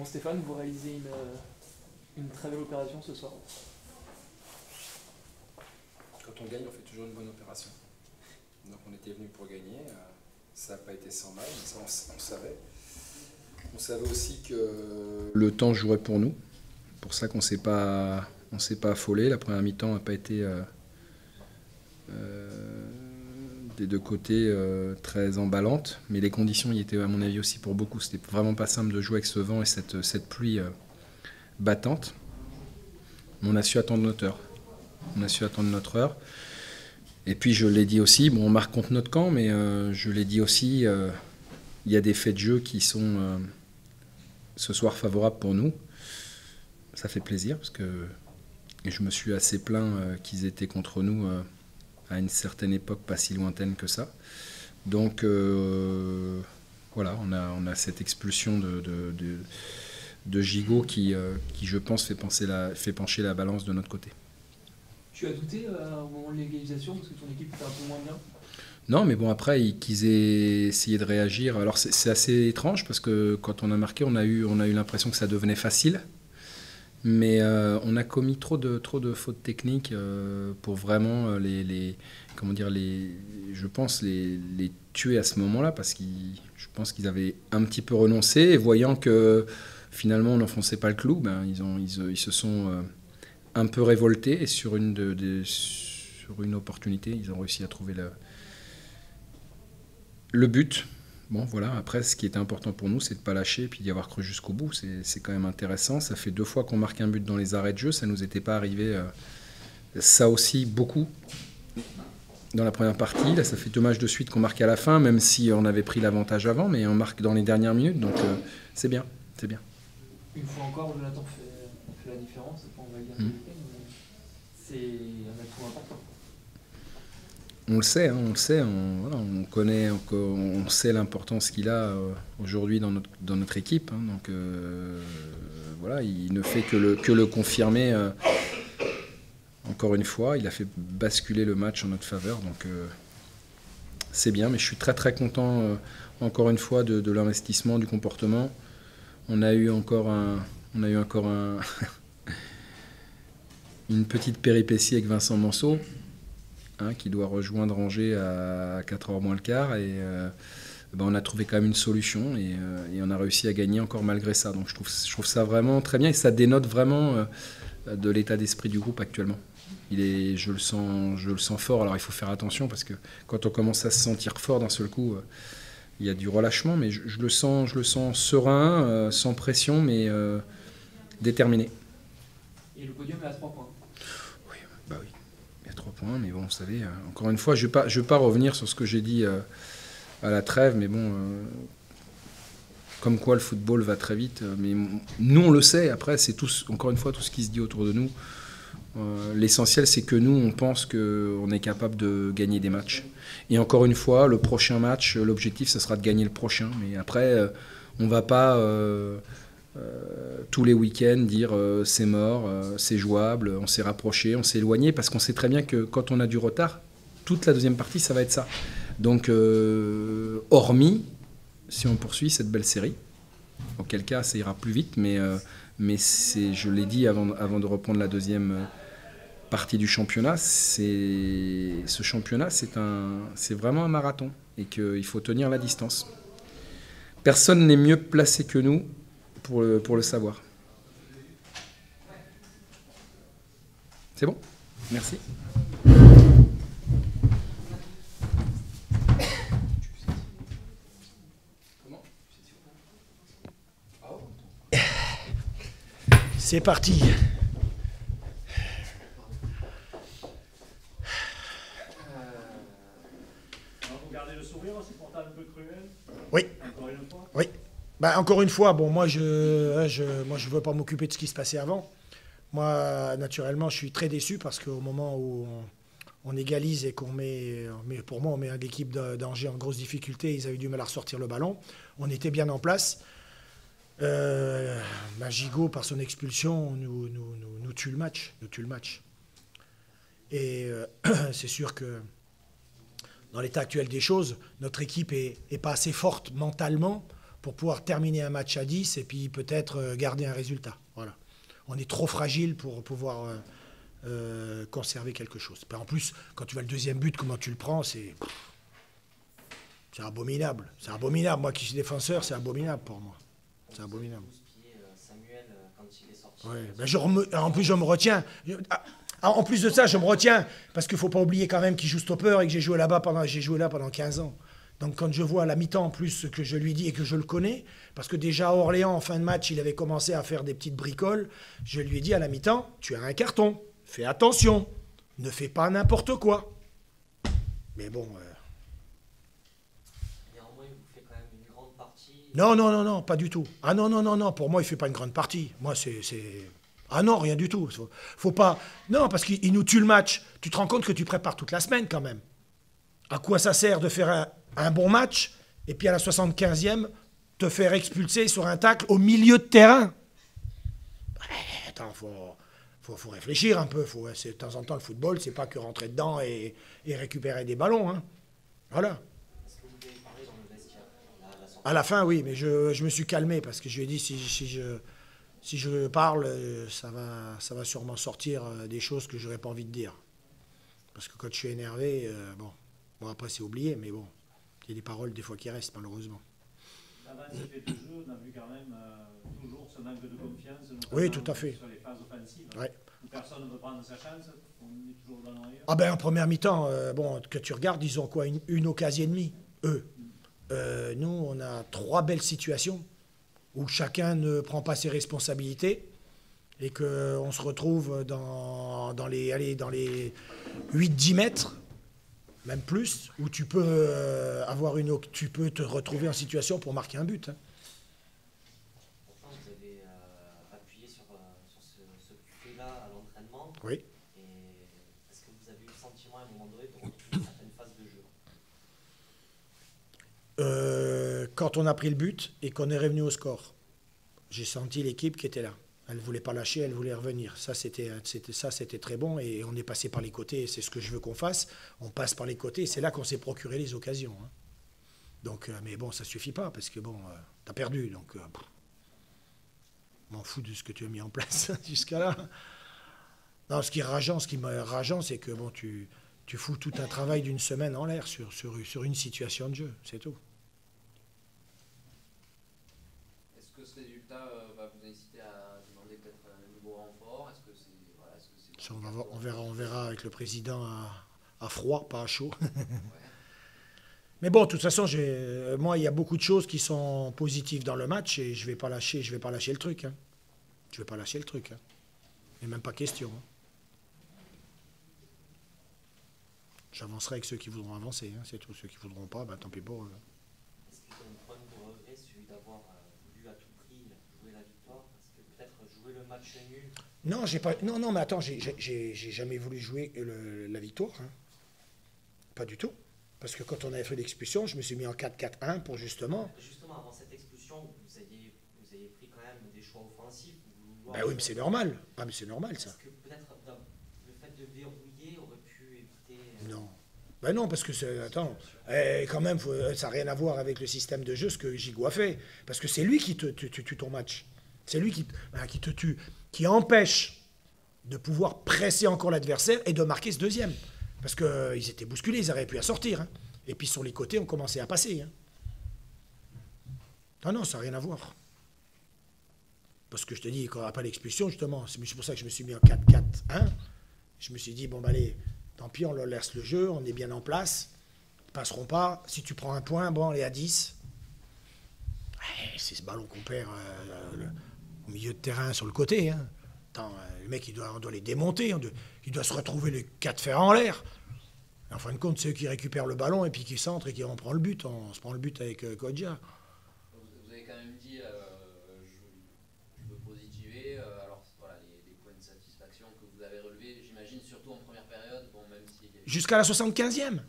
Bon Stéphane, vous réalisez une très belle opération ce soir. Quand on gagne, on fait toujours une bonne opération. Donc on était venu pour gagner, ça n'a pas été sans mal, mais ça on savait. On savait aussi que le temps jouerait pour nous. Pour ça qu'on ne s'est pas affolé. La première mi-temps n'a pas été des deux côtés très emballante, mais les conditions y étaient à mon avis aussi pour beaucoup. C'était vraiment pas simple de jouer avec ce vent et cette pluie battante. On a su attendre notre heure. Et puis je l'ai dit aussi, bon, on marque contre notre camp, mais je l'ai dit aussi, il y a des faits de jeu qui sont ce soir favorables pour nous. Ça fait plaisir parce que et je me suis assez plaint qu'ils étaient contre nous à une certaine époque pas si lointaine que ça. Donc voilà, on a cette expulsion de Gigot qui je pense fait pencher la balance de notre côté. Tu as douté au moment de l'égalisation parce que ton équipe était un peu moins bien? Non, mais bon, après, qu'ils aient essayé de réagir. Alors, c'est assez étrange parce que quand on a marqué, on a eu l'impression que ça devenait facile. Mais on a commis trop de fautes techniques pour vraiment je pense les tuer à ce moment-là parce que je pense qu'ils avaient un petit peu renoncé et voyant que finalement on n'enfonçait pas le clou, ben, ils se sont un peu révoltés et sur une opportunité, ils ont réussi à trouver le but. Bon, voilà, après, ce qui était important pour nous, c'est de ne pas lâcher et puis d'y avoir cru jusqu'au bout. C'est quand même intéressant. Ça fait 2 fois qu'on marque un but dans les arrêts de jeu. Ça ne nous était pas arrivé, ça aussi, beaucoup dans la première partie. Là, ça fait 2 matchs de suite qu'on marque à la fin, même si on avait pris l'avantage avant, mais on marque dans les dernières minutes. Donc, c'est bien, c'est bien. Une fois encore, Jonathan fait la différence. On va dire mais c'est un atout important. On le sait, on connaît, on sait l'importance qu'il a aujourd'hui dans notre équipe. Donc voilà, il ne fait que le confirmer. Encore une fois, il a fait basculer le match en notre faveur. Donc c'est bien, mais je suis très très content encore une fois de l'investissement, du comportement. On a eu encore une petite péripétie avec Vincent Manceau. Qui doit rejoindre Angers à 4h moins le quart. Et on a trouvé quand même une solution et on a réussi à gagner encore malgré ça. Donc je trouve ça vraiment très bien et ça dénote vraiment de l'état d'esprit du groupe actuellement. Je le sens fort. Alors il faut faire attention parce que quand on commence à se sentir fort d'un seul coup, il y a du relâchement. Mais je le sens serein, sans pression, mais déterminé. Et le podium est à 3 points. Oui, bah oui. 3 points, mais bon, vous savez, encore une fois, je vais pas revenir sur ce que j'ai dit à la trêve, mais bon, comme quoi le football va très vite, mais nous on le sait, après c'est encore une fois tout ce qui se dit autour de nous. L'essentiel c'est que nous on pense qu'on est capable de gagner des matchs. Et encore une fois, le prochain match, l'objectif ce sera de gagner le prochain, mais après on va pas... tous les week-ends dire c'est mort, c'est jouable, on s'est rapproché, on s'est éloigné, parce qu'on sait très bien que quand on a du retard, toute la deuxième partie, ça va être ça. Donc, hormis, si on poursuit cette belle série, auquel cas ça ira plus vite, mais je l'ai dit avant de reprendre la deuxième partie du championnat, ce championnat, c'est vraiment un marathon, et qu'il faut tenir la distance. Personne n'est mieux placé que nous pour le savoir. C'est bon? Merci. C'est parti. Vous gardez le sourire aussi pour un peu cruel? Oui. Encore une fois? Oui. Bah, encore une fois, bon, moi, je veux pas m'occuper de ce qui se passait avant. Moi, naturellement, je suis très déçu parce qu'au moment où on égalise et qu'on met, pour moi, on met l'équipe d'Angers en grosse difficulté, ils avaient du mal à ressortir le ballon. On était bien en place. Gigot, par son expulsion, nous tue le match. Et c'est sûr que dans l'état actuel des choses, notre équipe est pas assez forte mentalement pour pouvoir terminer un match à 10 et puis peut-être garder un résultat. Voilà. On est trop fragile pour pouvoir conserver quelque chose. En plus, quand tu vois le deuxième but, comment tu le prends, c'est abominable. C'est abominable. Moi qui suis défenseur, c'est abominable pour moi. C'est abominable. Samuel, quand il est sorti. Ouais, ben en plus, je me retiens. En plus de ça, je me retiens parce qu'il ne faut pas oublier quand même qu'il joue stopper et que j'ai joué là pendant 15 ans. Donc quand je vois à la mi-temps en plus ce que je lui dis et que je le connais, parce que déjà à Orléans, en fin de match, il avait commencé à faire des petites bricoles, je lui ai dit à la mi-temps, tu as un carton, fais attention, ne fais pas n'importe quoi. Mais bon... Néanmoins, il vous fait quand même une grande partie. Non, pas du tout. Ah non, pour moi, il ne fait pas une grande partie. Moi, c'est... Ah non, rien du tout. Faut pas... Non, parce qu'il nous tue le match. Tu te rends compte que tu prépares toute la semaine quand même. À quoi ça sert de faire un bon match et puis à la 75e, te faire expulser sur un tacle au milieu de terrain? Attends, faut réfléchir un peu. De temps en temps, le football, c'est pas que rentrer dedans et récupérer des ballons. Hein. Voilà. Est-ce que vous avez parlé dans le vestiaire À la fin, oui, mais je me suis calmé parce que je lui ai dit si je parle, ça va sûrement sortir des choses que je n'aurais pas envie de dire. Parce que quand je suis énervé, bon après c'est oublié, mais bon, il y a des paroles des fois qui restent malheureusement. Avant cet effet de jeu, on a vu quand même toujours ce manque de confiance, Oui, tout à fait. Sur les phases offensives. Ouais. Où personne ne veut prendre sa chance, on est toujours dans l'arrière. Ah ben en première mi-temps, que tu regardes, ils ont quoi, une occasion et demie, eux. Nous, on a 3 belles situations où chacun ne prend pas ses responsabilités et qu'on se retrouve dans les 8-10 mètres, même plus, où tu peux, tu peux te retrouver en situation pour marquer un but. Hein. Pourtant, vous avez appuyé sur ce fait-là à l'entraînement. Oui. Et est-ce que vous avez eu le sentiment à un moment donné de retrouver certaines phases de jeu? Quand on a pris le but et qu'on est revenu au score, j'ai senti l'équipe qui était là. Elle ne voulait pas lâcher, elle voulait revenir. Ça, c'était très bon et on est passé par les côtés. C'est ce que je veux qu'on fasse. On passe par les côtés et c'est là qu'on s'est procuré les occasions. Hein. Donc, mais bon, ça ne suffit pas parce que bon, tu as perdu. Donc, je m'en fous de ce que tu as mis en place jusqu'à là. Non, ce qui m'est rageant, c'est que bon, tu fous tout un travail d'une semaine en l'air sur une situation de jeu. C'est tout. Est-ce que ce résultat va vous inciter à demander peut-être un nouveau renfort? Est-ce que c'est Ça, on verra avec le président à froid, pas à chaud. Mais bon, de toute façon, moi, il y a beaucoup de choses qui sont positives dans le match et je vais pas lâcher le truc. Hein. Je vais pas lâcher le truc. Hein. Il n'y a même pas question. Hein. J'avancerai avec ceux qui voudront avancer. Hein. C'est tout. Ceux qui ne voudront pas, tant pis pour eux. Est-ce qu'il y a un point de regret, celui d'avoir voulu à tout prix jouer la victoire? Parce que peut-être jouer le match nul. Non, j'ai pas. Non, mais attends, j'ai jamais voulu jouer la victoire. Hein. Pas du tout. Parce que quand on avait fait l'expulsion, je me suis mis en 4-4-1 pour justement. Justement, avant cette expulsion, vous aviez pris quand même des choix offensifs. Ben oui, mais c'est normal. Ah, mais c'est normal ça. Est-ce que peut-être le fait de verrouiller aurait pu éviter. Non. Ben non, parce que attends, quand même, ça n'a rien à voir avec le système de jeu, ce que Gigot a fait. Parce que c'est lui qui te tue ton match. C'est lui qui te tue, qui empêche de pouvoir presser encore l'adversaire et de marquer ce deuxième. Parce qu'ils étaient bousculés, ils auraient pu à sortir. Hein. Et puis sur les côtés, on commençait à passer. Hein. Non, ça n'a rien à voir. Parce que je te dis, après l'expulsion, justement, c'est pour ça que je me suis mis en 4-4-1. Je me suis dit, bon, allez, tant pis, on leur laisse le jeu, on est bien en place. Ils ne passeront pas. Si tu prends un point, bon, on est à 10. C'est ce ballon qu'on perd au milieu de terrain sur le côté. Hein. Attends, le mec, on doit les démonter. Il doit se retrouver les 4 fers en l'air. En fin de compte, c'est eux qui récupèrent le ballon et puis qui centrent et qui en prend le but. On se prend le but avec Kodja. Vous avez quand même dit, je veux positiver. Alors voilà, les points de satisfaction que vous avez relevés, j'imagine surtout en première période, bon, même si... Jusqu'à la 75e.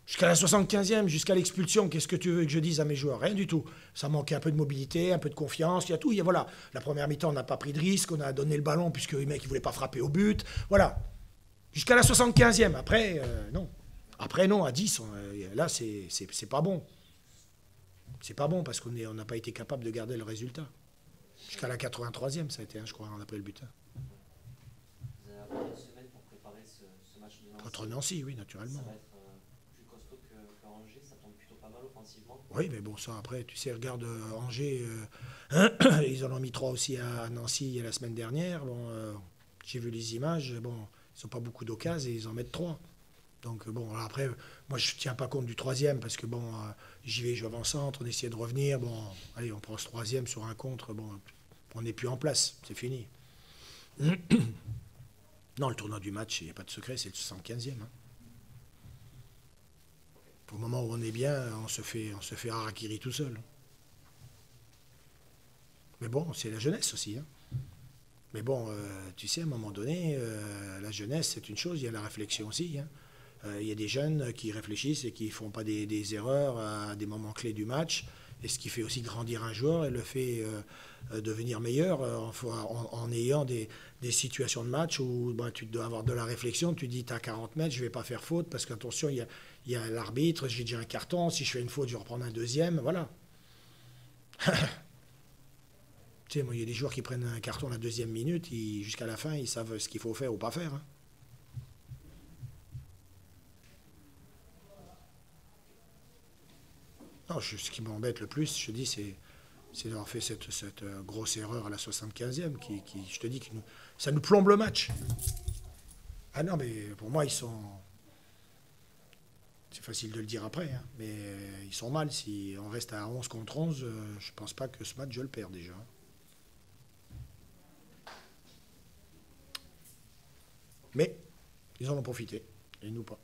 Jusqu'à la 75e, jusqu'à l'expulsion, qu'est-ce que tu veux que je dise à mes joueurs? Rien du tout. Ça manquait un peu de mobilité, un peu de confiance, il y a tout. Voilà. La première mi-temps, on n'a pas pris de risque, on a donné le ballon puisque les mecs ne voulaient pas frapper au but. Voilà. Jusqu'à la 75e. Après, non. Après, non, à 10, là, c'est pas bon. C'est pas bon parce qu'on n'a pas été capable de garder le résultat. Jusqu'à la 83e, ça a été, je crois, on a pris le but. Vous allez avoir une semaine pour préparer ce match de Nancy. Contre Nancy, oui, naturellement. Ça va être plus costaud que Angers, ça tombe plutôt pas mal offensivement. Oui, mais bon, ça, après, tu sais, regarde Angers, ils en ont mis 3 aussi à Nancy la semaine dernière. Bon, j'ai vu les images, bon, ils n'ont pas beaucoup d'occasions et ils en mettent 3. Donc, bon, alors après, moi, je ne tiens pas compte du 3e parce que, bon, j'y vais, je vais avant-centre, on essaie de revenir. Bon, allez, on prend ce 3e sur un contre, bon, on n'est plus en place, c'est fini. Non, le tournoi du match, il n'y a pas de secret, c'est le 75e. Hein. Au moment où on est bien, on se fait harakiri tout seul. Mais bon, c'est la jeunesse aussi. Hein. Mais bon, tu sais, à un moment donné, la jeunesse, c'est une chose, il y a la réflexion aussi. Hein. Il y a des jeunes qui réfléchissent et qui ne font pas des erreurs à des moments clés du match. Et ce qui fait aussi grandir un joueur et le fait devenir meilleur en ayant des situations de match où tu dois avoir de la réflexion. Tu dis, tu as 40 mètres, je ne vais pas faire faute parce qu'attention, il y a l'arbitre, j'ai déjà un carton. Si je fais une faute, je vais reprendre un deuxième. Voilà. Tu sais, moi, il y a des joueurs qui prennent un carton à la 2e minute, jusqu'à la fin, ils savent ce qu'il faut faire ou pas faire. Hein. Non, ce qui m'embête le plus, je te dis, c'est d'avoir fait cette grosse erreur à la 75e qui je te dis, ça nous plombe le match. Ah non, mais pour moi, ils sont... C'est facile de le dire après, hein, mais ils sont mal. Si on reste à 11 contre 11, je ne pense pas que ce match, je le perds déjà. Mais ils en ont profité, et nous pas.